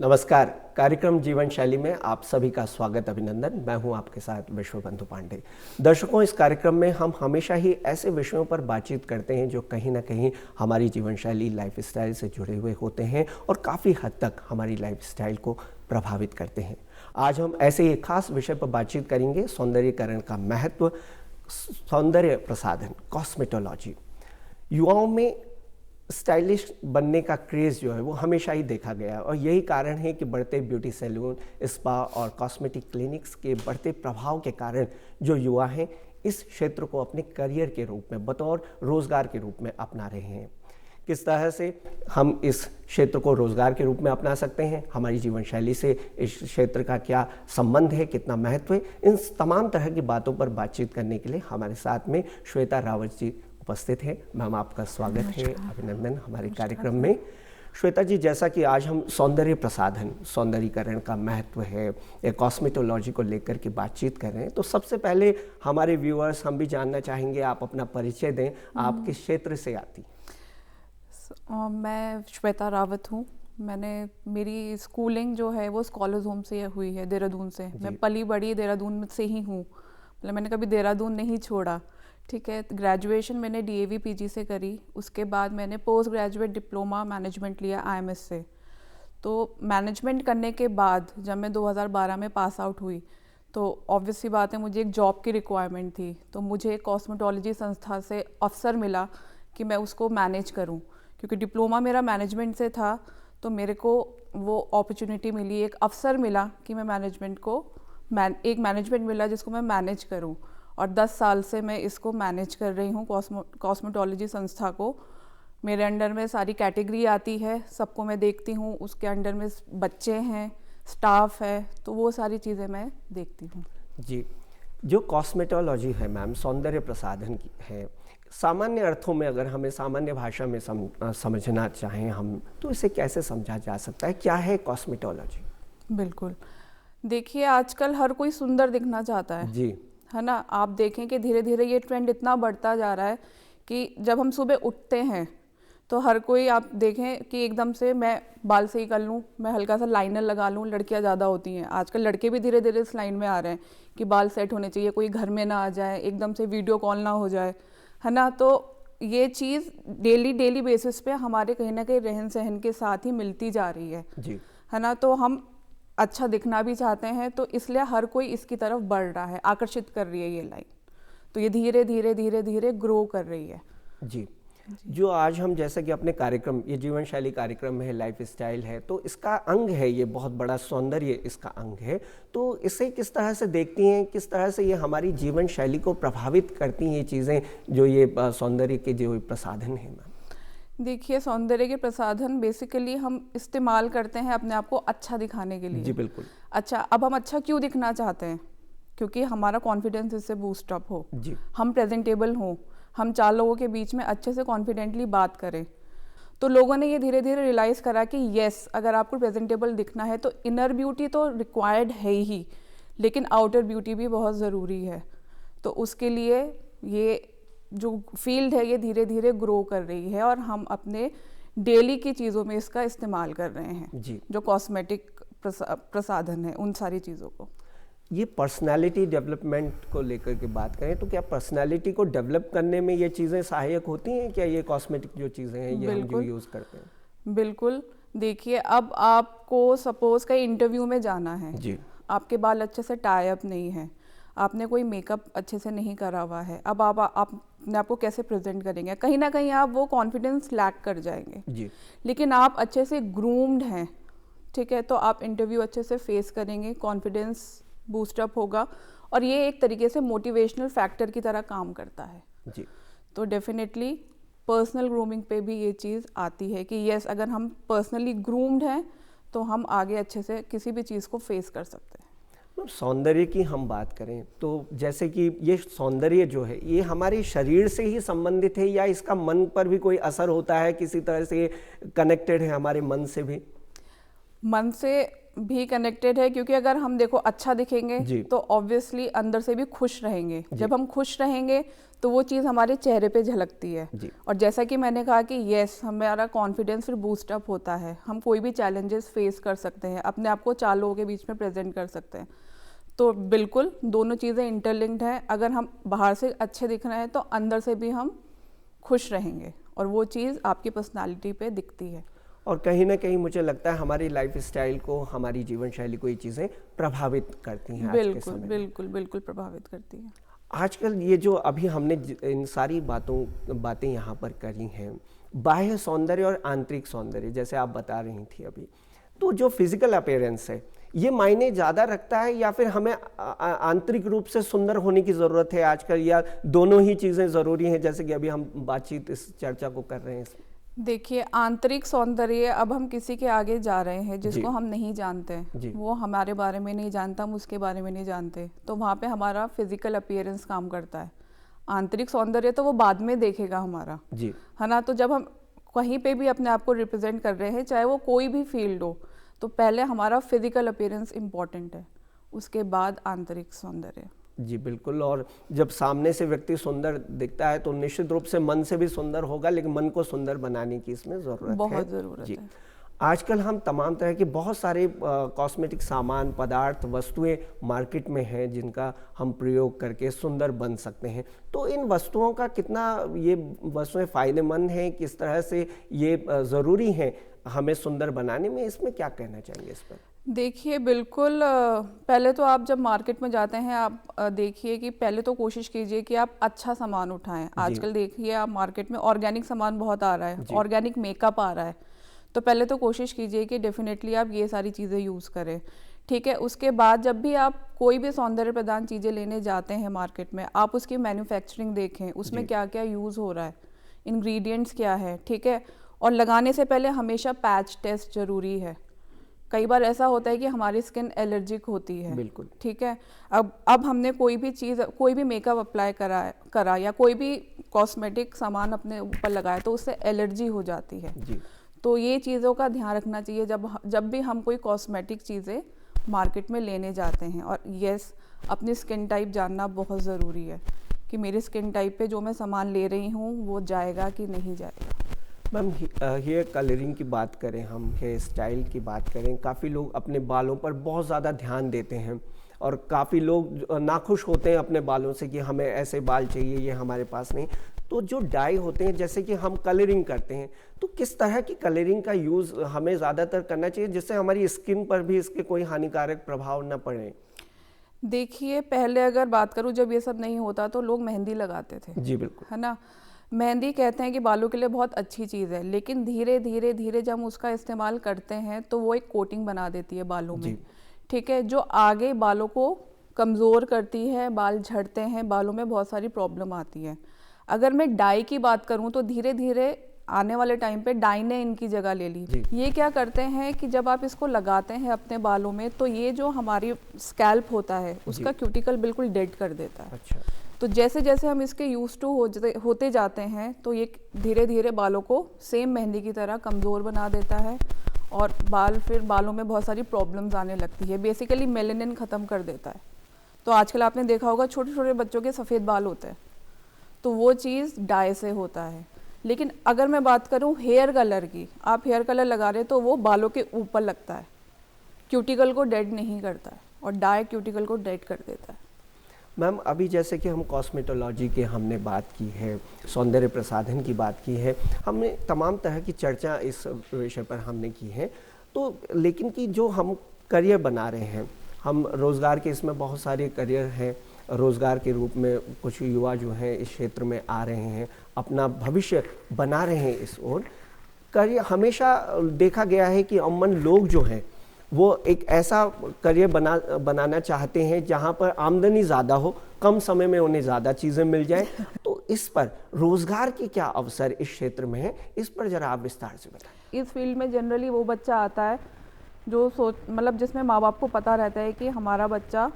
नमस्कार। कार्यक्रम जीवन शैली में आप सभी का स्वागत, अभिनंदन। मैं हूं आपके साथ विश्वबंधु पांडे। दर्शकों, इस कार्यक्रम में हम हमेशा ही ऐसे विषयों पर बातचीत करते हैं जो कहीं ना कहीं हमारी जीवन शैली, लाइफ स्टाइल से जुड़े हुए होते हैं और काफ़ी हद तक हमारी लाइफ स्टाइल को प्रभावित करते हैं। आज हम ऐसे ही एक खास विषय पर बातचीत करेंगे, सौंदर्यीकरण का महत्व, सौंदर्य प्रसाधन, कॉस्मेटोलॉजी। युवाओं में स्टाइलिश बनने का क्रेज़ जो है वो हमेशा ही देखा गया है और यही कारण है कि बढ़ते ब्यूटी सैलून, स्पा और कॉस्मेटिक क्लिनिक्स के बढ़ते प्रभाव के कारण जो युवा हैं इस क्षेत्र को अपने करियर के रूप में, बतौर रोज़गार के रूप में अपना रहे हैं। किस तरह से हम इस क्षेत्र को रोज़गार के रूप में अपना सकते हैं, हमारी जीवन शैली से इस क्षेत्र का क्या संबंध है, कितना महत्व है, इन तमाम तरह की बातों पर बातचीत करने के लिए हमारे साथ में श्वेता रावत जी उपस्थित है। मैम, आपका स्वागत है, अभिनंदन हमारे कार्यक्रम में। श्वेता जी, जैसा कि आज हम सौंदर्य प्रसाधन, सौंदर्यीकरण का महत्व है, एक कॉस्मेटोलॉजी को लेकर के बातचीत कर रहे हैं, तो सबसे पहले हमारे व्यूअर्स, हम भी जानना चाहेंगे, आप अपना परिचय दें, आप किस क्षेत्र से आती? मैं श्वेता रावत हूँ। मेरी स्कूलिंग जो है वो स्कॉलर्स होम से हुई है, देहरादून से। मैं पली बड़ी देहरादून से ही हूँ, मतलब मैंने कभी देहरादून नहीं छोड़ा। ठीक है। ग्रेजुएशन मैंने DAV PG से करी, उसके बाद मैंने पोस्ट ग्रेजुएट डिप्लोमा मैनेजमेंट लिया IMS से। तो मैनेजमेंट करने के बाद जब मैं 2012 में पास आउट हुई तो ऑब्वियस सी बात है, मुझे एक जॉब की रिक्वायरमेंट थी। तो मुझे एक कॉस्मेटोलॉजी संस्था से अवसर मिला कि मैं उसको मैनेज करूं, क्योंकि डिप्लोमा मेरा मैनेजमेंट से था। तो मेरे को वो अपॉर्चुनिटी मिली, एक अवसर मिला कि मैं एक मैनेजमेंट मिला जिसको मैं मैनेज करूं। और 10 साल से मैं इसको मैनेज कर रही हूँ, कॉस्मेटोलॉजी संस्था को। मेरे अंडर में सारी कैटेगरी आती है, सबको मैं देखती हूँ, उसके अंडर में बच्चे हैं, स्टाफ है, तो वो सारी चीज़ें मैं देखती हूँ। जी, जो कॉस्मेटोलॉजी है मैम, सौंदर्य प्रसाधन की है, सामान्य अर्थों में अगर हमें सामान्य भाषा में समझना चाहें हम, तो इसे कैसे समझा जा सकता है? क्या है कॉस्मेटोलॉजी? बिल्कुल, देखिए आजकल हर कोई सुंदर दिखना चाहता है जी, है ना। आप देखें कि धीरे धीरे ये ट्रेंड इतना बढ़ता जा रहा है कि जब हम सुबह उठते हैं तो हर कोई, आप देखें कि एकदम से मैं बाल सही कर लूँ, मैं हल्का सा लाइनर लगा लूँ। लड़कियां ज़्यादा होती हैं आजकल, लड़के भी धीरे धीरे इस लाइन में आ रहे हैं कि बाल सेट होने चाहिए, कोई घर में ना आ जाए, एकदम से वीडियो कॉल ना हो जाए, है ना। तो ये चीज़ डेली बेसिस पे हमारे कहीं ना कहीं रहन सहन के साथ ही मिलती जा रही है जी, है ना। तो हम अच्छा दिखना भी चाहते हैं, तो इसलिए हर कोई इसकी तरफ बढ़ रहा है, आकर्षित कर रही है ये लाइन। तो ये धीरे धीरे ग्रो कर रही है। जी। जो आज हम, जैसे कि अपने कार्यक्रम, ये जीवन शैली कार्यक्रम है, लाइफ स्टाइल है, तो इसका अंग है, ये बहुत बड़ा सौंदर्य इसका अंग है। तो इसे किस तरह से देखती हैं, किस तरह से ये हमारी जीवन शैली को प्रभावित करती हैं, ये चीज़ें जो ये सौंदर्य के जो प्रसाधन हैं मैम? देखिए, सौंदर्य के प्रसाधन बेसिकली हम इस्तेमाल करते हैं अपने आप को अच्छा दिखाने के लिए। जी बिल्कुल। अच्छा, अब हम अच्छा क्यों दिखना चाहते हैं? क्योंकि हमारा कॉन्फिडेंस इससे बूस्ट अप हो, जी, हम प्रेजेंटेबल हों, हम 4 लोगों के बीच में अच्छे से कॉन्फिडेंटली बात करें। तो लोगों ने ये धीरे धीरे रियलाइज़ करा कि येस, अगर आपको प्रेजेंटेबल दिखना है तो इनर ब्यूटी तो रिक्वायर्ड है ही, लेकिन आउटर ब्यूटी भी बहुत ज़रूरी है। तो उसके लिए ये जो फील्ड है ये धीरे धीरे ग्रो कर रही है और हम अपने डेली की चीज़ों में इसका इस्तेमाल कर रहे हैं। जी, जो कॉस्मेटिक प्रसाधन है उन सारी चीज़ों को। ये पर्सनालिटी डेवलपमेंट को लेकर के बात करें तो क्या पर्सनालिटी को डेवलप करने में ये चीज़ें सहायक होती हैं? क्या ये कॉस्मेटिक जो चीज़ें हैं ये हम जो यूज़ करते हैं? बिल्कुल। देखिए, अब आपको सपोज कहीं इंटरव्यू में जाना है जी, आपके बाल अच्छे से टाई अप नहीं है, आपने कोई मेकअप अच्छे से नहीं करा हुआ है, अब आप अपने आप को कैसे प्रेजेंट करेंगे? कहीं ना कहीं आप वो कॉन्फिडेंस लैक कर जाएंगे। जी, लेकिन आप अच्छे से ग्रूम्ड हैं, ठीक है, तो आप इंटरव्यू अच्छे से फेस करेंगे, कॉन्फिडेंस बूस्टअप होगा और ये एक तरीके से मोटिवेशनल फैक्टर की तरह काम करता है। जी, तो डेफिनेटली पर्सनल ग्रूमिंग पे भी ये चीज़ आती है कि यस, अगर हम पर्सनली ग्रूम्ड हैं तो हम आगे अच्छे से किसी भी चीज़ को फेस कर सकते हैं। सौंदर्य की हम बात करें तो जैसे कि ये सौंदर्य जो है ये हमारे शरीर से ही संबंधित है या इसका मन पर भी कोई असर होता है, किसी तरह से कनेक्टेड है हमारे मन से भी? मन से भी कनेक्टेड है, क्योंकि अगर हम देखो अच्छा जी। दिखेंगे तो ऑब्वियसली अंदर से भी खुश रहेंगे। जब हम खुश रहेंगे तो वो चीज़ हमारे चेहरे पे झलकती है। जी। और जैसा कि मैंने कहा कि यस, हमारा कॉन्फिडेंस फिर बूस्ट अप होता है, हम कोई भी चैलेंजेस फेस कर सकते हैं, अपने आप को 4 लोगों के बीच में प्रेजेंट कर सकते हैं। तो बिल्कुल दोनों चीज़ें इंटरलिंक्ड हैं। अगर हम बाहर से अच्छे दिख रहे हैं तो अंदर से भी हम खुश रहेंगे, और वो चीज़ आपकी पर्सनालिटी पे दिखती है। और कहीं ना कहीं मुझे लगता है हमारी लाइफ स्टाइल को, हमारी जीवन शैली को ये चीज़ें प्रभावित करती हैं आज के बिल्कुल समय में। बिल्कुल बिल्कुल प्रभावित करती है। आजकल ये जो अभी हमने इन सारी बातें यहाँ पर करी हैं, बाह्य सौंदर्य और आंतरिक सौंदर्य जैसे आप बता रही थी अभी, तो जो फिजिकल अपीयरेंस है ये मायने ज़्यादा रखता है या फिर हमें आंतरिक रूप से सुंदर होने की ज़रूरत है आजकल, या दोनों ही चीज़ें ज़रूरी हैं, जैसे कि अभी हम बातचीत इस चर्चा को कर रहे हैं इसमें? देखिए, आंतरिक सौंदर्य, अब हम किसी के आगे जा रहे हैं जी। जिसको हम नहीं जानते, जी। वो हमारे बारे में नहीं जानता, हम उसके बारे में नहीं जानते, तो वहाँ पे हमारा फिजिकल अपीयरेंस काम करता है। आंतरिक सौंदर्य तो वो बाद में देखेगा हमारा, जी। है ना। तो जब हम कहीं पे भी अपने आप को रिप्रेजेंट कर रहे हैं, चाहे वो कोई भी फील्ड हो, तो पहले हमारा फिजिकल अपीयरेंस इम्पॉर्टेंट है, उसके बाद आंतरिक सौंदर्य। जी बिल्कुल। और जब सामने से व्यक्ति सुंदर दिखता है तो निश्चित रूप से मन से भी सुंदर होगा, लेकिन मन को सुंदर बनाने की इसमें ज़रूरत है। बहुत ज़रूरत है। आजकल हम तमाम तरह के बहुत सारे कॉस्मेटिक सामान, पदार्थ, वस्तुएं मार्केट में हैं जिनका हम प्रयोग करके सुंदर बन सकते हैं। तो इन वस्तुओं का कितना ये वस्तुएं फ़ायदेमंद हैं, किस तरह से ये ज़रूरी हैं हमें सुंदर बनाने में, इसमें क्या कहना चाहेंगे इस पर? देखिए, बिल्कुल पहले तो आप जब मार्केट में जाते हैं, आप देखिए कि पहले तो कोशिश कीजिए कि आप अच्छा सामान उठाएं। आजकल देखिए आप मार्केट में ऑर्गेनिक सामान बहुत आ रहा है, ऑर्गेनिक मेकअप आ रहा है, तो पहले तो कोशिश कीजिए कि डेफिनेटली आप ये सारी चीज़ें यूज़ करें, ठीक है। उसके बाद जब भी आप कोई भी सौंदर्य प्रदान चीज़ें लेने जाते हैं मार्केट में, आप उसकी मैन्युफैक्चरिंग देखें, उसमें क्या क्या यूज़ हो रहा है, इंग्रेडिएंट्स क्या है, ठीक है। और लगाने से पहले हमेशा पैच टेस्ट ज़रूरी है। कई बार ऐसा होता है कि हमारी स्किन एलर्जिक होती है, बिल्कुल, ठीक है। अब हमने कोई भी चीज़, कोई भी मेकअप अप्लाई करा या कोई भी कॉस्मेटिक सामान अपने ऊपर लगाया तो उससे एलर्जी हो जाती है। जी। तो ये चीज़ों का ध्यान रखना चाहिए जब भी हम कोई कॉस्मेटिक चीज़ें मार्केट में लेने जाते हैं। और यस, अपनी स्किन टाइप जानना बहुत ज़रूरी है कि मेरी स्किन टाइप पे जो मैं सामान ले रही हूँ वो जाएगा कि नहीं जाएगा। मैम, हेयर कलरिंग की बात करें, हम हेयर स्टाइल की बात करें, काफ़ी लोग अपने बालों पर बहुत ज़्यादा ध्यान देते हैं और काफ़ी लोग नाखुश होते हैं अपने बालों से कि हमें ऐसे बाल चाहिए, ये हमारे पास नहीं। तो जो डाई होते हैं, जैसे कि हम कलरिंग करते हैं, तो किस तरह की कलरिंग का यूज़ हमें ज़्यादातर करना चाहिए जिससे हमारी स्किन पर भी इसके कोई हानिकारक प्रभाव न पड़े? देखिए, पहले अगर बात करूँ, जब ये सब नहीं होता तो लोग मेहंदी लगाते थे, जी बिल्कुल, है ना। मेहंदी कहते हैं कि बालों के लिए बहुत अच्छी चीज़ है, लेकिन धीरे धीरे धीरे जब हम उसका इस्तेमाल करते हैं तो वो एक कोटिंग बना देती है बालों में, ठीक है, जो आगे बालों को कमज़ोर करती है, बाल झड़ते हैं, बालों में बहुत सारी प्रॉब्लम आती है। अगर मैं डाई की बात करूं तो धीरे धीरे आने वाले टाइम पे डाई ने इनकी जगह ले ली। ये क्या करते हैं कि जब आप इसको लगाते हैं अपने बालों में तो ये जो हमारी स्कैल्प होता है उसका क्यूटिकल बिल्कुल डेड कर देता है। अच्छा। तो जैसे जैसे हम इसके यूज टू होते जाते हैं तो ये धीरे धीरे बालों को सेम मेहंदी की तरह कमज़ोर बना देता है और फिर बालों में बहुत सारी प्रॉब्लम्स आने लगती है। बेसिकली मेलेनिन ख़त्म कर देता है। तो आजकल आपने देखा होगा छोटे छोटे बच्चों के सफ़ेद बाल होते हैं, तो वो चीज़ डाई से होता है। लेकिन अगर मैं बात करूं हेयर कलर की, आप हेयर कलर लगा रहे तो वो बालों के ऊपर लगता है, क्यूटिकल को डेड नहीं करता है, और डाई क्यूटिकल को डेड कर देता है। मैम, अभी जैसे कि हम कॉस्मेटोलॉजी की हमने बात की है, सौंदर्य प्रसाधन की बात की है, हमने तमाम तरह की चर्चा इस विषय पर हमने की है, तो लेकिन कि जो हम करियर बना रहे हैं, हम रोज़गार के इसमें बहुत सारे करियर हैं, रोज़गार के रूप में कुछ युवा जो हैं इस क्षेत्र में आ रहे हैं, अपना भविष्य बना रहे हैं इस ओर। करियर हमेशा देखा गया है कि अमूमन लोग जो हैं वो एक ऐसा करियर बनाना चाहते हैं जहां पर आमदनी ज़्यादा हो, कम समय में उन्हें ज़्यादा चीज़ें मिल जाए। तो इस पर रोज़गार के क्या अवसर इस क्षेत्र में हैं, इस पर ज़रा आप विस्तार से बताएं। इस फील्ड में जनरली वो बच्चा आता है जो मतलब जिसमें माँ बाप को पता रहता है कि हमारा बच्चा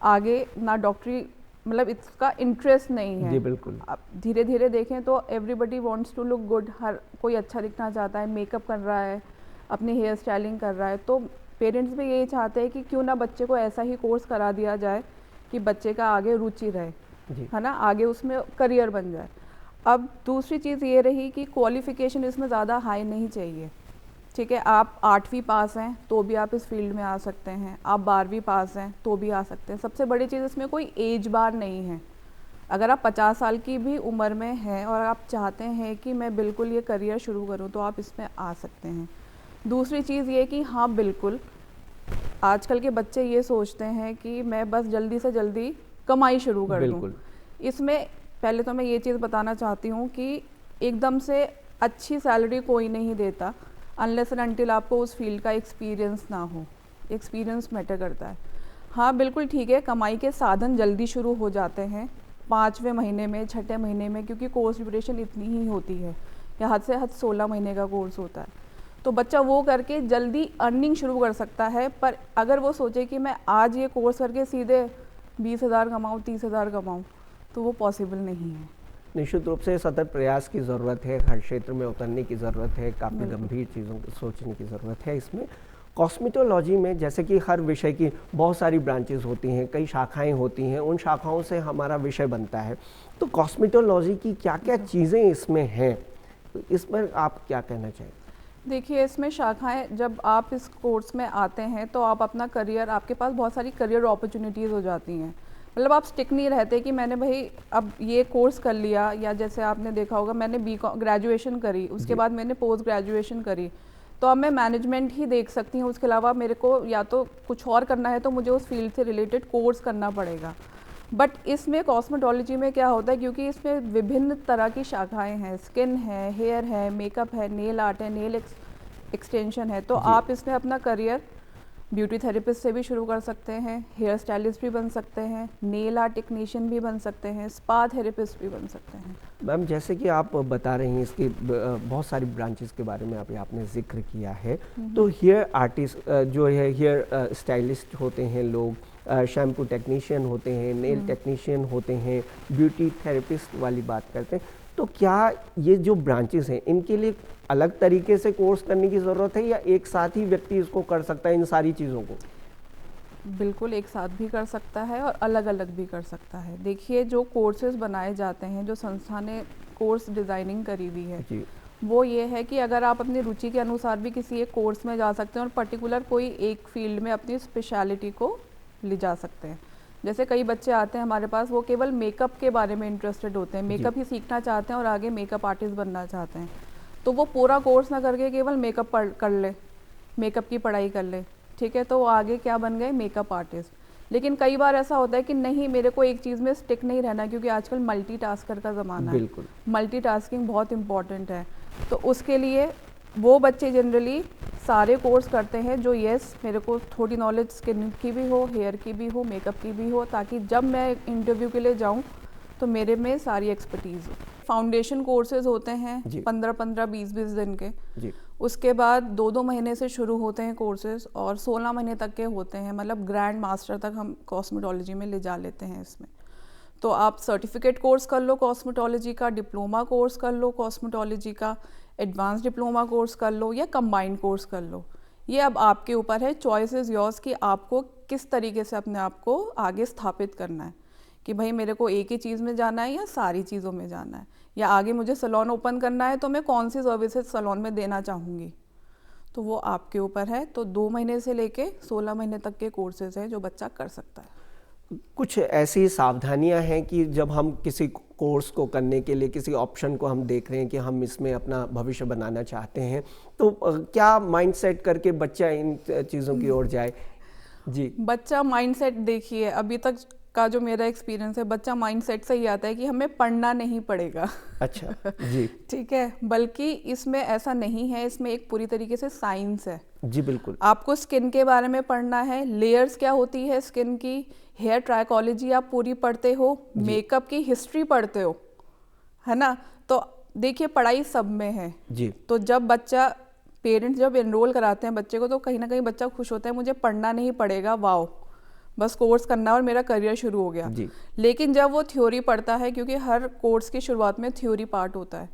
आगे ना डॉक्टरी, मतलब इसका इंटरेस्ट नहीं है। जी बिल्कुल। अब धीरे धीरे देखें तो everybody wants to look good, हर कोई अच्छा दिखना चाहता है, मेकअप कर रहा है, अपनी हेयर स्टाइलिंग कर रहा है, तो पेरेंट्स भी यही चाहते हैं कि क्यों ना बच्चे को ऐसा ही कोर्स करा दिया जाए कि बच्चे का आगे रुचि रहे, है ना, आगे उसमें करियर बन जाए। अब दूसरी चीज़ ये रही कि क्वालिफ़िकेशन इसमें ज़्यादा हाई नहीं चाहिए, ठीक है। आप 8वीं पास हैं तो भी आप इस फील्ड में आ सकते हैं, आप 12वीं पास हैं तो भी आ सकते हैं। सबसे बड़ी चीज़ इसमें कोई एज बार नहीं है। अगर आप 50 साल की भी उम्र में हैं और आप चाहते हैं कि मैं बिल्कुल ये करियर शुरू करूं तो आप इसमें आ सकते हैं। दूसरी चीज़ ये कि हाँ बिल्कुल, आजकल के बच्चे ये सोचते हैं कि मैं बस जल्दी से जल्दी कमाई शुरू कर दूं। इसमें पहले तो मैं ये चीज़ बताना चाहती हूँ कि एकदम से अच्छी सैलरी कोई नहीं देता अनलेस एंड अनटिल आपको उस फील्ड का एक्सपीरियंस ना हो। एक्सपीरियंस मैटर करता है। हाँ बिल्कुल ठीक है, कमाई के साधन जल्दी शुरू हो जाते हैं 5वें महीने में, 6ठे महीने में, क्योंकि कोर्स ड्यूरेशन इतनी ही होती है, या हद से हद 16 महीने का कोर्स होता है। तो बच्चा वो करके जल्दी अर्निंग शुरू कर सकता है। पर अगर वो सोचे कि मैं आज ये कोर्स करके सीधे 20,000 कमाऊँ, 30,000 कमाऊँ, तो वो पॉसिबल नहीं है। निश्चित रूप से सतत प्रयास की ज़रूरत है, हर क्षेत्र में उतरने की ज़रूरत है, काफ़ी गंभीर चीज़ों को सोचने की ज़रूरत है। इसमें कॉस्मेटोलॉजी में जैसे कि हर विषय की बहुत सारी ब्रांचेस होती हैं, कई शाखाएं होती हैं, उन शाखाओं से हमारा विषय बनता है। तो कॉस्मेटोलॉजी की क्या क्या चीज़ें इसमें हैं, इस पर आप क्या कहना चाहेंगे? देखिए, इसमें शाखाएं, जब आप इस कोर्स में आते हैं तो आप अपना करियर, आपके पास बहुत सारी करियर अपॉर्चुनिटीज़ हो जाती हैं। मतलब आप स्टिक नहीं रहते कि मैंने भाई अब ये कोर्स कर लिया, या जैसे आपने देखा होगा मैंने ग्रेजुएशन करी, उसके बाद मैंने पोस्ट ग्रेजुएशन करी, तो अब मैं मैनेजमेंट ही देख सकती हूँ। उसके अलावा मेरे को या तो कुछ और करना है तो मुझे उस फील्ड से रिलेटेड कोर्स करना पड़ेगा। बट इसमें कॉस्मेटोलॉजी में क्या होता है, क्योंकि इसमें विभिन्न तरह की शाखाएं हैं, स्किन है, हेयर है, मेकअप है, नेल आर्ट है, नेल एक्सटेंशन है, तो आप इसमें अपना करियर ब्यूटी थेरेपिस्ट से भी शुरू कर सकते हैं, हेयर स्टाइलिस्ट भी बन सकते हैं, नेल आर्ट टेक्नीशियन भी बन सकते हैं, स्पा थेरेपिस्ट भी बन सकते हैं। मैम, जैसे कि आप बता रही हैं इसकी बहुत सारी ब्रांचेस के बारे में अभी आपने जिक्र किया है, तो हेयर आर्टिस्ट जो है, हेयर स्टाइलिस्ट होते हैं लोग, शैम्पू टेक्नीशियन होते हैं, नेल टेक्नीशियन होते हैं, ब्यूटी थेरेपिस्ट वाली बात करते हैं, तो क्या ये जो ब्रांचेस हैं इनके लिए अलग तरीके से कोर्स करने की ज़रूरत है, या एक साथ ही व्यक्ति इसको कर सकता है इन सारी चीज़ों को? बिल्कुल, एक साथ भी कर सकता है और अलग अलग भी कर सकता है। देखिए, जो कोर्सेज बनाए जाते हैं, जो संस्था ने कोर्स डिज़ाइनिंग करी हुई है जी, वो ये है कि अगर आप अपनी रुचि के अनुसार भी किसी एक कोर्स में जा सकते हैं और पर्टिकुलर कोई एक फील्ड में अपनी स्पेशलिटी को ले जा सकते हैं। जैसे कई बच्चे आते हैं हमारे पास, वो केवल मेकअप के बारे में इंटरेस्टेड होते हैं, मेकअप ही सीखना चाहते हैं और आगे मेकअप आर्टिस्ट बनना चाहते हैं, तो वो पूरा कोर्स ना करके केवल मेकअप कर ले, मेकअप की पढ़ाई कर ले, ठीक है, तो वो आगे क्या बन गए, मेकअप आर्टिस्ट। लेकिन कई बार ऐसा होता है कि नहीं, मेरे को एक चीज़ में स्टिक नहीं रहना, क्योंकि आजकल मल्टीटास्कर का ज़माना है, बिल्कुल मल्टीटास्किंग बहुत इंपॉर्टेंट है। तो उसके लिए वो बच्चे जनरली सारे कोर्स करते हैं जो मेरे को थोड़ी नॉलेज स्किन की भी हो, हेयर की भी हो, मेकअप की भी हो, ताकि जब मैं इंटरव्यू के लिए जाऊं तो मेरे में सारी एक्सपर्टीज़ हो। फाउंडेशन कोर्सेज होते हैं 15-15, 20-20 दिन के जी। उसके बाद 2-2 महीने से शुरू होते हैं कोर्सेज और 16 महीने तक के होते हैं। मतलब ग्रैंड मास्टर तक हम कॉस्मेटोलॉजी में ले जा लेते हैं इसमें। तो आप सर्टिफिकेट कोर्स कर लो कॉस्मेटोलॉजी का, डिप्लोमा कोर्स कर लो कॉस्मेटोलॉजी का, एडवांस डिप्लोमा कोर्स कर लो या कंबाइंड कोर्स कर लो। ये अब आपके ऊपर है, चॉइस इज़ योर्स कि आपको किस तरीके से अपने आप को आगे स्थापित करना है, कि भाई मेरे को एक ही चीज़ में जाना है या सारी चीज़ों में जाना है, या आगे मुझे सैलून ओपन करना है तो मैं कौन सी सर्विसेज सैलून में देना चाहूँगी, तो वो आपके ऊपर है। तो 2 महीने से लेके 16 महीने तक के कोर्सेज हैं जो बच्चा कर सकता है। कुछ ऐसी सावधानियां हैं कि जब हम किसी कोर्स को करने के लिए किसी ऑप्शन को हम देख रहे हैं कि हम इसमें अपना भविष्य बनाना चाहते हैं, तो क्या माइंडसेट करके बच्चा इन चीज़ों की ओर जाए? जी, बच्चा माइंडसेट, देखिए अभी तक का जो मेरा एक्सपीरियंस है, बच्चा माइंडसेट से ही आता है कि हमें पढ़ना नहीं पड़ेगा। अच्छा, जी ठीक है, बल्कि इसमें ऐसा नहीं है, इसमें एक पूरी तरीके से साइंस है। जी बिल्कुल। आपको स्किन के बारे में पढ़ना है, लेयर्स क्या होती है स्किन की, हेयर ट्राइकोलॉजी आप पूरी पढ़ते हो, मेकअप की हिस्ट्री पढ़ते हो, है ना। तो देखिए पढ़ाई सब में है जी, तो जब बच्चा, पेरेंट्स जब एनरोल कराते हैं बच्चे को, तो कहीं ना कहीं बच्चा खुश होता है, मुझे पढ़ना नहीं पड़ेगा, वाओ, बस कोर्स करना और मेरा करियर शुरू हो गया। जी। लेकिन जब वो थ्योरी पढ़ता है, क्योंकि हर कोर्स की शुरुआत में थ्योरी पार्ट होता है,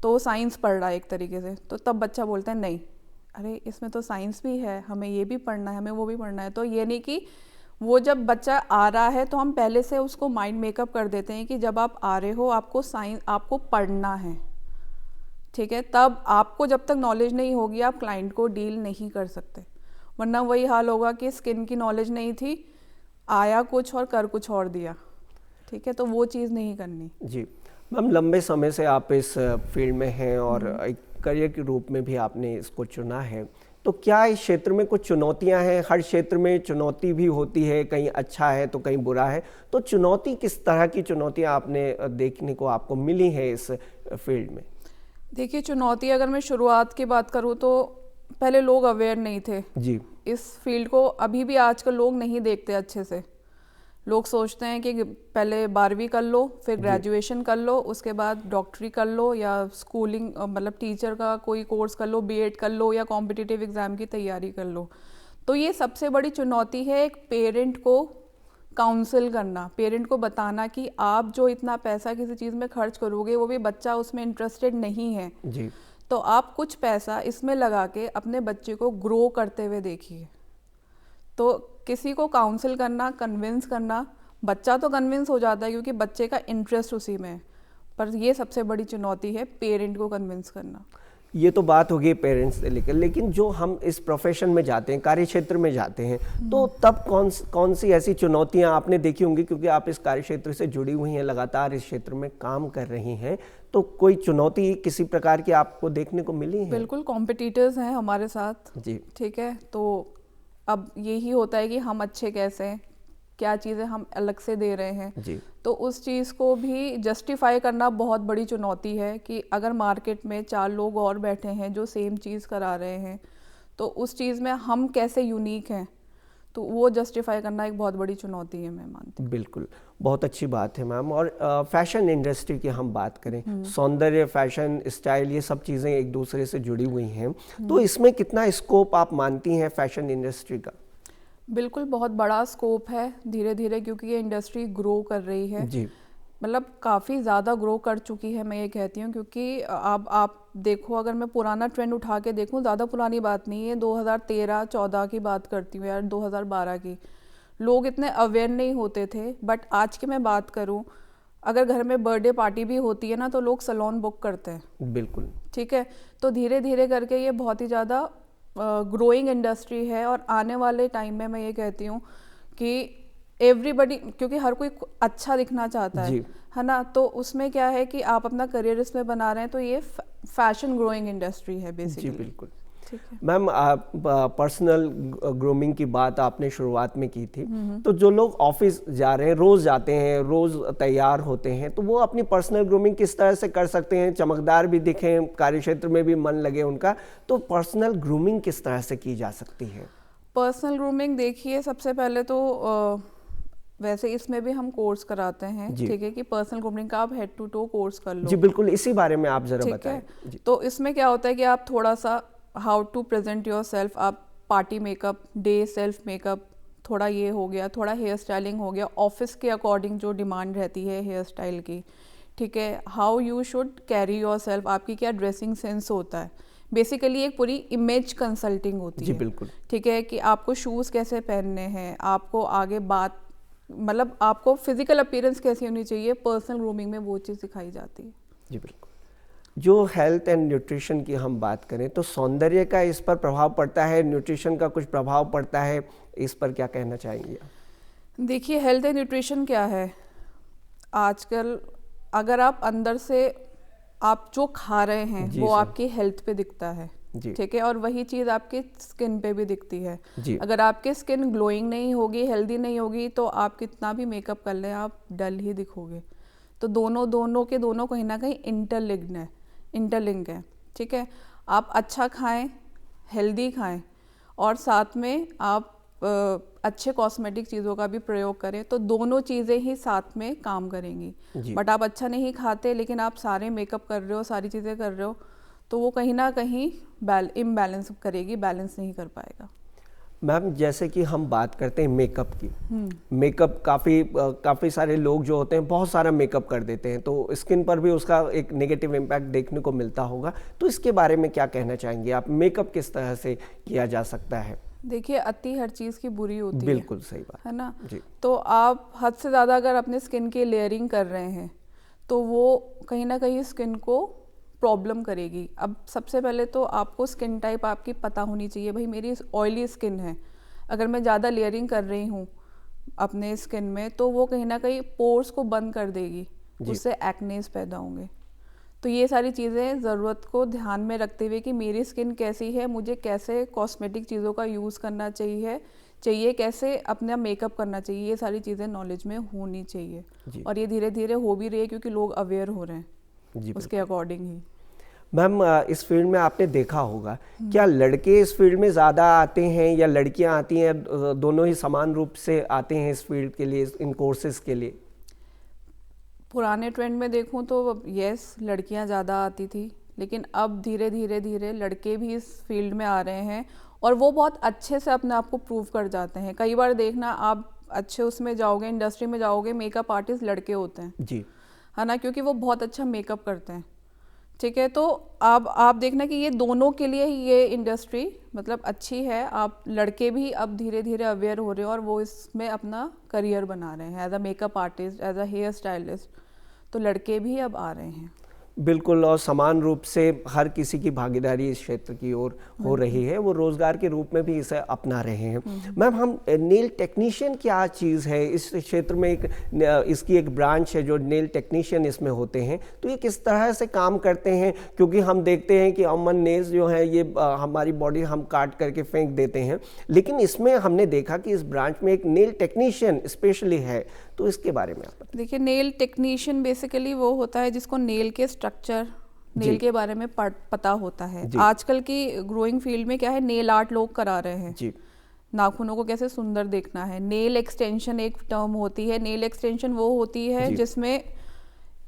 तो वो साइंस पढ़ रहा है एक तरीके से, तो तब बच्चा बोलता है नहीं, अरे इसमें तो साइंस भी है, हमें ये भी पढ़ना है, हमें वो भी पढ़ना है। तो ये नहीं कि वो जब बच्चा आ रहा है तो हम पहले से उसको माइंड मेकअप कर देते हैं कि जब आप आ रहे हो आपको साइंस आपको पढ़ना है, ठीक है। तब आपको जब तक नॉलेज नहीं होगी आप क्लाइंट को डील नहीं कर सकते, वरना वही हाल होगा कि स्किन की नॉलेज नहीं थी, आया कुछ और कर कुछ और दिया, ठीक है। तो वो चीज़ नहीं करनी। जी मैम, लंबे समय से आप इस फील्ड में हैं और एक करियर के रूप में भी आपने इसको चुना है, तो क्या इस क्षेत्र में कुछ चुनौतियां हैं? हर क्षेत्र में चुनौती भी होती है, कहीं अच्छा है तो कहीं बुरा है, तो चुनौती किस तरह की चुनौतियां आपने देखने को आपको मिली है इस फील्ड में? देखिए, चुनौती अगर मैं शुरुआत की बात करूँ तो पहले लोग अवेयर नहीं थे जी इस फील्ड को। अभी भी आजकल लोग नहीं देखते अच्छे से। लोग सोचते हैं कि पहले 12वीं कर लो, फिर ग्रेजुएशन कर लो, उसके बाद डॉक्टरी कर लो या स्कूलिंग मतलब टीचर का कोई कोर्स कर लो, बीएड कर लो या कॉम्पिटिटिव एग्ज़ाम की तैयारी कर लो। तो ये सबसे बड़ी चुनौती है एक पेरेंट को काउंसिल करना, पेरेंट को बताना कि आप जो इतना पैसा किसी चीज़ में खर्च करोगे वो भी बच्चा उसमें इंटरेस्टेड नहीं है जी, तो आप कुछ पैसा इसमें लगा के अपने बच्चे को ग्रो करते हुए देखिए। तो किसी को काउंसिल करना, कन्विंस करना, बच्चा तो कन्विंस हो जाता है क्योंकि बच्चे का इंटरेस्ट उसी में है, पर ये सबसे बड़ी चुनौती है पेरेंट को कन्विंस करना। ये तो बात होगी पेरेंट्स से लेकर, लेकिन जो हम इस प्रोफेशन में जाते हैं, कार्य क्षेत्र में जाते हैं, तो तब कौन सी ऐसी चुनौतियां आपने देखी होंगी, क्योंकि आप इस कार्य क्षेत्र से जुड़ी हुई हैं, लगातार इस क्षेत्र में काम कर रही हैं, तो कोई चुनौती किसी प्रकार की आपको देखने को मिली है? बिल्कुल, कॉम्पिटिटर्स हैं हमारे साथ जी, ठीक है। तो अब यही होता है कि हम अच्छे कैसे हैं, क्या चीज़ें हम अलग से दे रहे हैं जी, तो उस चीज़ को भी जस्टिफाई करना बहुत बड़ी चुनौती है कि अगर मार्केट में 4 लोग और बैठे हैं जो सेम चीज़ करा रहे हैं तो उस चीज़ में हम कैसे यूनिक हैं, तो वो जस्टिफाई करना एक बहुत बड़ी चुनौती है, मैं मानती हूँ। बिल्कुल, बहुत अच्छी बात है मैम। और फैशन इंडस्ट्री की हम बात करें, सौंदर्य, फैशन, स्टाइल, ये सब चीज़ें एक दूसरे से जुड़ी हुई हैं, तो इसमें कितना स्कोप आप मानती हैं फैशन इंडस्ट्री का? बिल्कुल, बहुत बड़ा स्कोप है धीरे धीरे, क्योंकि ये इंडस्ट्री ग्रो कर रही है। जी, मतलब काफ़ी ज़्यादा ग्रो कर चुकी है, मैं ये कहती हूँ, क्योंकि अब आप देखो, अगर मैं पुराना ट्रेंड उठा के देखूँ, ज़्यादा पुरानी बात नहीं है, 2013-14 की बात करती हूँ यार, 2012 की, लोग इतने अवेयर नहीं होते थे। बट आज की मैं बात करूँ, अगर घर में बर्थडे पार्टी भी होती है ना तो लोग सैलून बुक करते हैं, बिल्कुल, ठीक है। तो धीरे धीरे करके ये बहुत ही ज़्यादा ग्रोइंग इंडस्ट्री है और आने वाले टाइम में मैं ये कहती हूँ कि एवरीबडी, क्योंकि हर कोई अच्छा दिखना चाहता जी, है ना, तो उसमें क्या है कि आप अपना करियर इसमें बना रहे हैं, तो ये फैशन ग्रोइंग इंडस्ट्री है जी, बेसिकली। बिल्कुल। ठीक है। मैम, आप पर्सनल ग्रूमिंग की बात आपने शुरुआत में की थी, तो जो लोग ऑफिस जा रहे हैं, रोज जाते हैं, रोज तैयार होते हैं, तो वो अपनी पर्सनल ग्रूमिंग किस तरह से कर सकते हैं, चमकदार भी दिखें, कार्य क्षेत्र में भी मन लगे उनका, तो पर्सनल ग्रूमिंग किस तरह से की जा सकती है? पर्सनल ग्रूमिंग देखिए, सबसे पहले तो वैसे इसमें भी हम कोर्स कराते हैं, जी। ठीक है, कि पर्सनल ग्रूमिंग का आप हेड टू टो कोर्स कर लो, जी बिल्कुल, इसी बारे में आप जरा ठीक बताएं। है। जी, तो इसमें क्या होता है कि आप थोड़ा सा how to present yourself, आप party makeup, day self makeup, थोड़ा ये हो गया, थोड़ा हेयर स्टाइलिंग हो गया, ऑफिस के अकॉर्डिंग जो डिमांड रहती है हेयर स्टाइल की, ठीक है। How you should carry your self, आपकी क्या ड्रेसिंग सेंस होता है, बेसिकली एक पूरी इमेज कंसल्टिंग होती जी है, बिल्कुल, ठीक है, कि आपको शूज़ कैसे पहनने हैं, आपको आगे बात, मतलब आपको फिजिकल अपीयरेंस कैसी होनी चाहिए, पर्सनल ग्रूमिंग में वो चीज़ सिखाई जाती है। जी बिल्कुल। जो हेल्थ एंड न्यूट्रिशन की हम बात करें, तो सौंदर्य का इस पर प्रभाव पड़ता है, न्यूट्रिशन का कुछ प्रभाव पड़ता है, इस पर क्या कहना चाहेंगे आप? देखिए, हेल्थ एंड न्यूट्रिशन क्या है आजकल, अगर आप अंदर से आप जो खा रहे हैं जी वो सर। आपकी हेल्थ पे दिखता है, जी, ठीक है, और वही चीज़ आपकी स्किन पे भी दिखती है। जी, अगर आपकी स्किन ग्लोइंग नहीं होगी, हेल्दी नहीं होगी, तो आप कितना भी मेकअप कर लें आप डल ही दिखोगे। तो दोनों दोनों के दोनों कहीं ना कहीं इंटरलिंक है, ठीक है। आप अच्छा खाएं, हेल्दी खाएं, और साथ में आप अच्छे कॉस्मेटिक चीज़ों का भी प्रयोग करें, तो दोनों चीज़ें ही साथ में काम करेंगी। जी। बट आप अच्छा नहीं खाते लेकिन आप सारे मेकअप कर रहे हो, सारी चीज़ें कर रहे हो, तो वो कहीं ना कहीं इम्बैलेंस करेगी, बैलेंस नहीं कर पाएगा। मैम जैसे कि हम बात करते हैं मेकअप की, मेकअप काफ़ी सारे लोग जो होते हैं बहुत सारा मेकअप कर देते हैं, तो स्किन पर भी उसका एक नेगेटिव इम्पैक्ट देखने को मिलता होगा। तो इसके बारे में क्या कहना चाहेंगे आप, मेकअप किस तरह से किया जा सकता है? देखिए, अति हर चीज़ की बुरी होती बिल्कुल सही बात है ना। जी। तो आप हद से ज़्यादा अगर अपने स्किन की लेयरिंग कर रहे हैं तो वो कहीं ना कहीं स्किन को प्रॉब्लम करेगी। अब सबसे पहले तो आपको स्किन टाइप आपकी पता होनी चाहिए, भाई मेरी ऑयली स्किन है, अगर मैं ज़्यादा लेयरिंग कर रही हूँ अपने स्किन में तो वो कहीं ना कहीं पोर्स को बंद कर देगी, उससे एक्नेस पैदा होंगे। तो ये सारी चीज़ें ज़रूरत को ध्यान में रखते हुए कि मेरी स्किन कैसी है, मुझे कैसे कॉस्मेटिक चीज़ों का यूज़ करना चाहिए कैसे अपना मेकअप करना चाहिए, ये सारी चीज़ें नॉलेज में होनी चाहिए। और ये धीरे धीरे हो भी रही है क्योंकि लोग अवेयर हो रहे हैं उसके अकॉर्डिंग ही। मैम इस फील्ड में आपने देखा होगा, क्या लड़के इस फील्ड में ज़्यादा आते हैं या लड़कियां आती हैं, दोनों ही समान रूप से आते हैं इस फील्ड के लिए, इन कोर्सेज के लिए? पुराने ट्रेंड में देखूं तो यस, लड़कियां ज़्यादा आती थी, लेकिन अब धीरे धीरे लड़के भी इस फील्ड में आ रहे हैं और वो बहुत अच्छे से अपने आप को प्रूव कर जाते हैं। कई बार देखना, आप अच्छे उसमें जाओगे, इंडस्ट्री में जाओगे, मेकअप आर्टिस्ट लड़के होते हैं जी, है ना, क्योंकि वो बहुत अच्छा मेकअप करते हैं। ठीक है, तो अब आप देखना कि ये दोनों के लिए ही ये इंडस्ट्री मतलब अच्छी है। आप लड़के भी अब धीरे धीरे अवेयर हो रहे हैं और वो इसमें अपना करियर बना रहे हैं as a makeup artist, as a hair stylist. तो लड़के भी अब आ रहे हैं। बिल्कुल, और समान रूप से हर किसी की भागीदारी इस क्षेत्र की ओर हो रही है, वो रोजगार के रूप में भी इसे अपना रहे हैं। मैम, हम नेल टेक्नीशियन क्या चीज़ है इस क्षेत्र में, इसकी एक ब्रांच है जो नेल टेक्नीशियन इसमें होते हैं, तो ये किस तरह से काम करते हैं? क्योंकि हम देखते हैं कि अमन नेल्स जो है ये हमारी बॉडी हम काट करके फेंक देते हैं, लेकिन इसमें हमने देखा कि इस ब्रांच में एक नेल टेक्नीशियन स्पेशली है, तो इसके बारे में आप बताइए। देखिए, नेल टेक्नीशियन बेसिकली वो होता है जिसको नेल के स्ट्रक्चर, नेल के बारे में पता होता है। आजकल की ग्रोइंग फील्ड में क्या है, नेल आर्ट लोग करा रहे हैं जी। नाखूनों को कैसे सुंदर देखना है। नेल एक्सटेंशन एक टर्म होती है। नेल एक्सटेंशन वो होती है जिसमें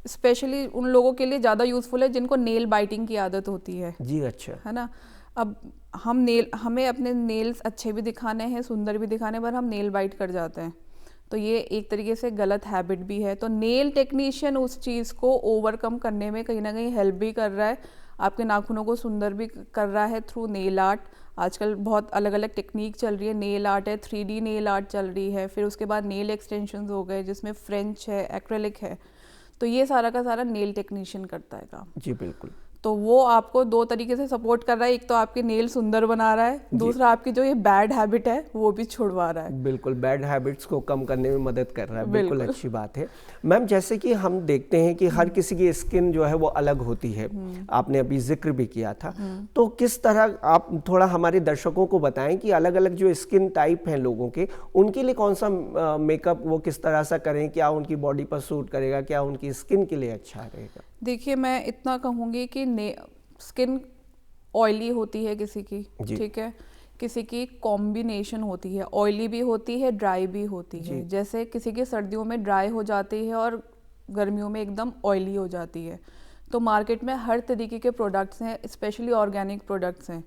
स्पेशली उन लोगों के लिए ज़्यादा यूजफुल है जिनको नेल बाइटिंग की आदत होती है जी। अच्छा, है ना। अब हमें अपने नेल्स अच्छे भी दिखाने हैं, सुंदर भी दिखाने, पर हम नेल बाइट कर जाते हैं, तो ये एक तरीके से गलत हैबिट भी है। तो नेल टेक्नीशियन उस चीज़ को ओवरकम करने में कहीं ना कहीं हेल्प भी कर रहा है, आपके नाखूनों को सुंदर भी कर रहा है थ्रू नेल आर्ट। आजकल बहुत अलग अलग टेक्निक चल रही है, नेल आर्ट है, 3D नेल आर्ट चल रही है, फिर उसके बाद नेल एक्सटेंशंस हो गए जिसमें फ्रेंच है, एक्रेलिक है। तो ये सारा का सारा नेल टेक्नीशियन करता है काम जी। बिल्कुल, तो वो आपको दो तरीके से सपोर्ट कर रहा है, एक तो आपके नेल सुंदर बना रहा है, दूसरा आपकी जो ये बैड हैबिट है वो भी छुड़वा रहा है। बिल्कुल, बैड हैबिट्स को कम करने में मदद कर रहा है। बिल्कुल अच्छी बात है। मैम, जैसे कि हम देखते हैं कि हर किसी की स्किन जो है वो अलग होती है, आपने अभी जिक्र भी किया था, तो किस तरह आप थोड़ा हमारे दर्शकों को बताएं कि अलग अलग जो स्किन टाइप हैं लोगों के, उनके लिए कौन सा मेकअप वो किस तरह से करें, क्या उनकी बॉडी पर सूट करेगा, क्या उनकी स्किन के लिए अच्छा रहेगा? देखिए, मैं इतना कहूँगी कि स्किन ऑयली होती है किसी की, ठीक है, किसी की कॉम्बिनेशन होती है, ऑयली भी होती है, ड्राई भी होती है। जैसे किसी की सर्दियों में ड्राई हो जाती है और गर्मियों में एकदम ऑयली हो जाती है। तो मार्केट में हर तरीके के प्रोडक्ट्स हैं, स्पेशली ऑर्गेनिक प्रोडक्ट्स हैं,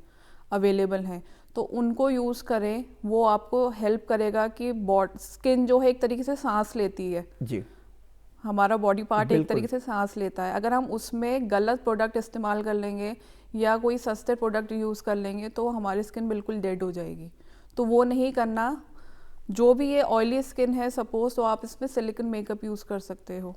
अवेलेबल हैं, तो उनको यूज़ करें। वो आपको हेल्प करेगा कि स्किन जो है एक तरीके से सांस लेती है जी, हमारा बॉडी पार्ट एक तरीके से सांस लेता है। अगर हम उसमें गलत प्रोडक्ट इस्तेमाल कर लेंगे या कोई सस्ते प्रोडक्ट यूज़ कर लेंगे तो हमारी स्किन बिल्कुल डेड हो जाएगी। तो वो नहीं करना। जो भी ये ऑयली स्किन है सपोज, तो आप इसमें सिलिकॉन मेकअप यूज़ कर सकते हो,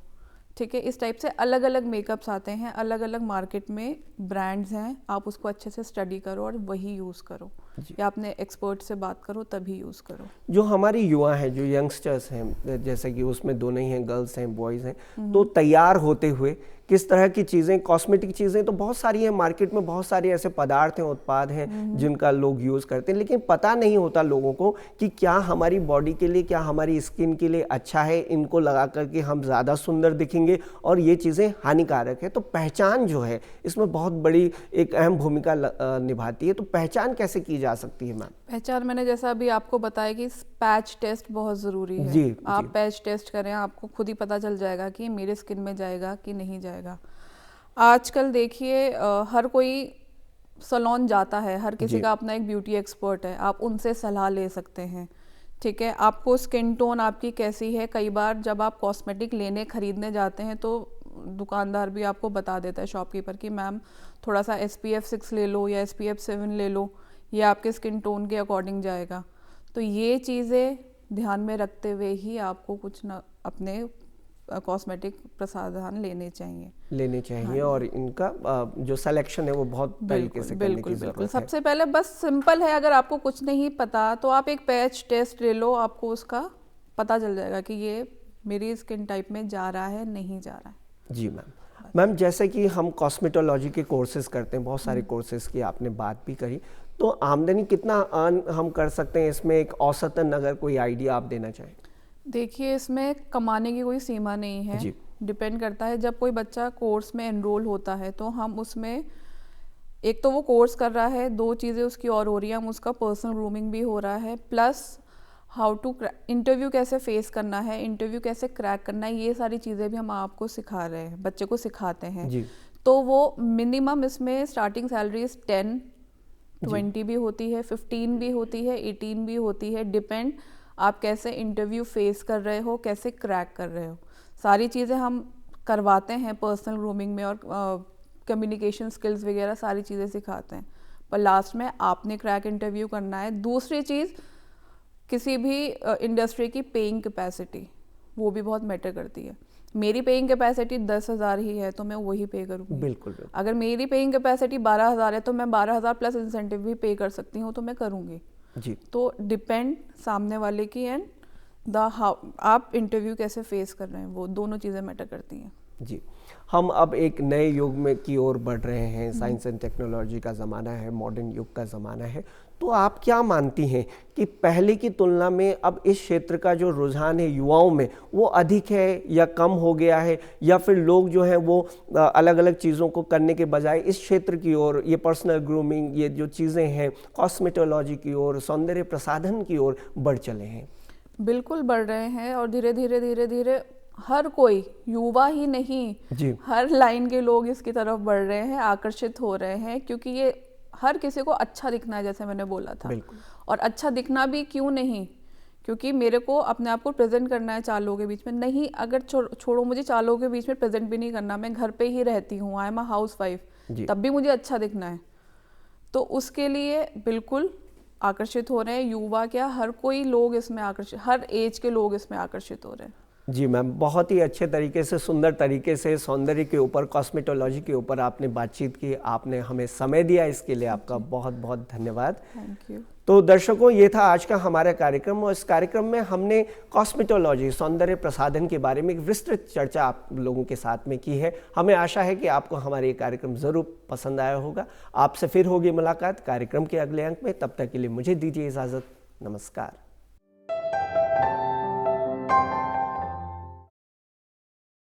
ठीक है। इस टाइप से अलग अलग मेकअप्स आते हैं, अलग अलग मार्केट में ब्रांड्स हैं, आप उसको अच्छे से स्टडी करो और वही यूज़ करो, या अपने एक्सपर्ट से बात करो तभी यूज़ करो। जो हमारी युवा हैं, जो यंगस्टर्स हैं, जैसे कि उसमें दोनों ही हैं, गर्ल्स हैं, बॉयज़ हैं, तो तैयार होते हुए किस तरह की चीज़ें, कॉस्मेटिक चीज़ें तो बहुत सारी हैं मार्केट में, बहुत सारे ऐसे पदार्थ हैं, उत्पाद हैं जिनका लोग यूज़ करते हैं, लेकिन पता नहीं होता लोगों को कि क्या हमारी बॉडी के लिए, क्या हमारी स्किन के लिए अच्छा है, इनको लगा करके हम ज़्यादा सुंदर दिखेंगे और ये चीज़ें हानिकारक है। तो पहचान जो है इसमें बहुत बड़ी एक अहम भूमिका निभाती है। तो पहचान कैसे की जा सकती है मैम? पहचान मैंने जैसा अभी आपको बताया कि पैच टेस्ट बहुत ज़रूरी है। जी, आप पैच टेस्ट करें, आपको खुद ही पता चल जाएगा कि मेरे स्किन में जाएगा कि नहीं जाएगा। आजकल देखिए हर कोई सलोन जाता है, हर किसी जी। का अपना एक ब्यूटी एक्सपर्ट है, आप उनसे सलाह ले सकते हैं। ठीक है, आपको स्किन टोन आपकी कैसी है, कई बार जब आप कॉस्मेटिक लेने खरीदने जाते हैं तो दुकानदार भी आपको बता देता है, शॉपकीपर, कि मैम थोड़ा सा SPF 6 ले लो या SPF 7 ले लो, ये आपके स्किन टोन के अकॉर्डिंग जाएगा। तो ये चीज़ें ध्यान में रखते हुए ही आपको कुछ ना अपने कॉस्मेटिक प्रसाधन लेने चाहिए। हाँ और इनका जो सिलेक्शन है वो बहुत तरीके से करने की बिल्कुल ज़रूरत है। सबसे पहले बस सिंपल है, अगर आपको कुछ नहीं पता तो आप एक पैच टेस्ट ले लो, आपको उसका पता चल जाएगा कि ये मेरी स्किन टाइप में जा रहा है नहीं जा रहा है। जी मैम, जैसे कि हम कॉस्मेटोलॉजी के कोर्सेज करते हैं, बहुत सारे कोर्सेज की आपने बात भी करी, तो आमदनी कितना अर्न हम कर सकते हैं इसमें, एक औसतन अगर कोई आइडिया आप देना चाहें? देखिए, इसमें कमाने की कोई सीमा नहीं है जी। डिपेंड करता है। जब कोई बच्चा कोर्स में एनरोल होता है तो हम उसमें, एक तो वो कोर्स कर रहा है, दो चीज़ें उसकी और हो रही हैं, हम उसका पर्सनल ग्रूमिंग भी हो रहा है, प्लस हाउ टू इंटरव्यू कैसे फेस करना है, इंटरव्यू कैसे क्रैक करना है, ये सारी चीज़ें भी हम आपको सिखा रहे हैं, बच्चे को सिखाते हैं। जी। तो वो मिनिमम इसमें स्टार्टिंग सैलरी 10, 20 भी होती है, 15 भी होती है, 18 भी होती है, डिपेंड आप कैसे इंटरव्यू फेस कर रहे हो, कैसे क्रैक कर रहे हो। सारी चीज़ें हम करवाते हैं पर्सनल ग्रूमिंग में, और कम्युनिकेशन स्किल्स वगैरह सारी चीज़ें सिखाते हैं, पर लास्ट में आपने क्रैक इंटरव्यू करना है। दूसरी चीज़, किसी भी इंडस्ट्री की पेइंग कैपेसिटी, वो भी बहुत मैटर करती है। मेरी पेइंग कैपेसिटी 10,000 ही है तो मैं वही पे करूँगी। बिल्कुल। अगर मेरी पेइंग कैपेसिटी 12,000 है तो मैं 12,000 प्लस इंसेंटिव भी पे कर सकती हूँ, तो मैं करूँगी। जी। तो डिपेंड सामने वाले की एंड द हाउ आप इंटरव्यू कैसे फेस कर रहे हैं, वो दोनों चीज़ें मैटर करती हैं। जी, हम अब एक नए युग में की ओर बढ़ रहे हैं, साइंस एंड टेक्नोलॉजी का ज़माना है, मॉडर्न युग का ज़माना है, तो आप क्या मानती हैं कि पहले की तुलना में अब इस क्षेत्र का जो रुझान है युवाओं में वो अधिक है या कम हो गया है, या फिर लोग जो हैं वो अलग अलग चीज़ों को करने के बजाय इस क्षेत्र की ओर, ये पर्सनल ग्रूमिंग, ये जो चीज़ें हैं कॉस्मेटोलॉजी की ओर, सौंदर्य प्रसाधन की ओर बढ़ चले हैं? बिल्कुल बढ़ रहे हैं, और धीरे धीरे हर कोई, युवा ही नहीं जी। हर लाइन के लोग इसकी तरफ बढ़ रहे हैं, आकर्षित हो रहे हैं, क्योंकि ये हर किसी को अच्छा दिखना है, जैसे मैंने बोला था। बिल्कुल। और अच्छा दिखना भी क्यों नहीं, क्योंकि मेरे को अपने आप को प्रेजेंट करना है 4 लोगों के बीच में। नहीं, अगर छोड़ो, मुझे 4 लोगों के बीच में प्रेजेंट भी नहीं करना, मैं घर पे ही रहती हूँ, आई एम अ हाउसवाइफ, तब भी मुझे अच्छा दिखना है। तो उसके लिए बिल्कुल आकर्षित हो रहे हैं युवा, क्या हर कोई लोग इसमें आकर्षित, हर एज के लोग इसमें आकर्षित हो रहे हैं। जी मैम, बहुत ही अच्छे तरीके से, सुंदर तरीके से सौंदर्य के ऊपर, कॉस्मेटोलॉजी के ऊपर आपने बातचीत की, आपने हमें समय दिया, इसके लिए आपका बहुत बहुत धन्यवाद। Thank you. तो दर्शकों, ये था आज का हमारा कार्यक्रम, और इस कार्यक्रम में हमने कॉस्मेटोलॉजी, सौंदर्य प्रसाधन के बारे में एक विस्तृत चर्चा आप लोगों के साथ में की है। हमें आशा है कि आपको हमारा ये कार्यक्रम ज़रूर पसंद आया होगा। आपसे फिर होगी मुलाकात कार्यक्रम के अगले अंक में, तब तक के लिए मुझे दीजिए इजाज़त। नमस्कार।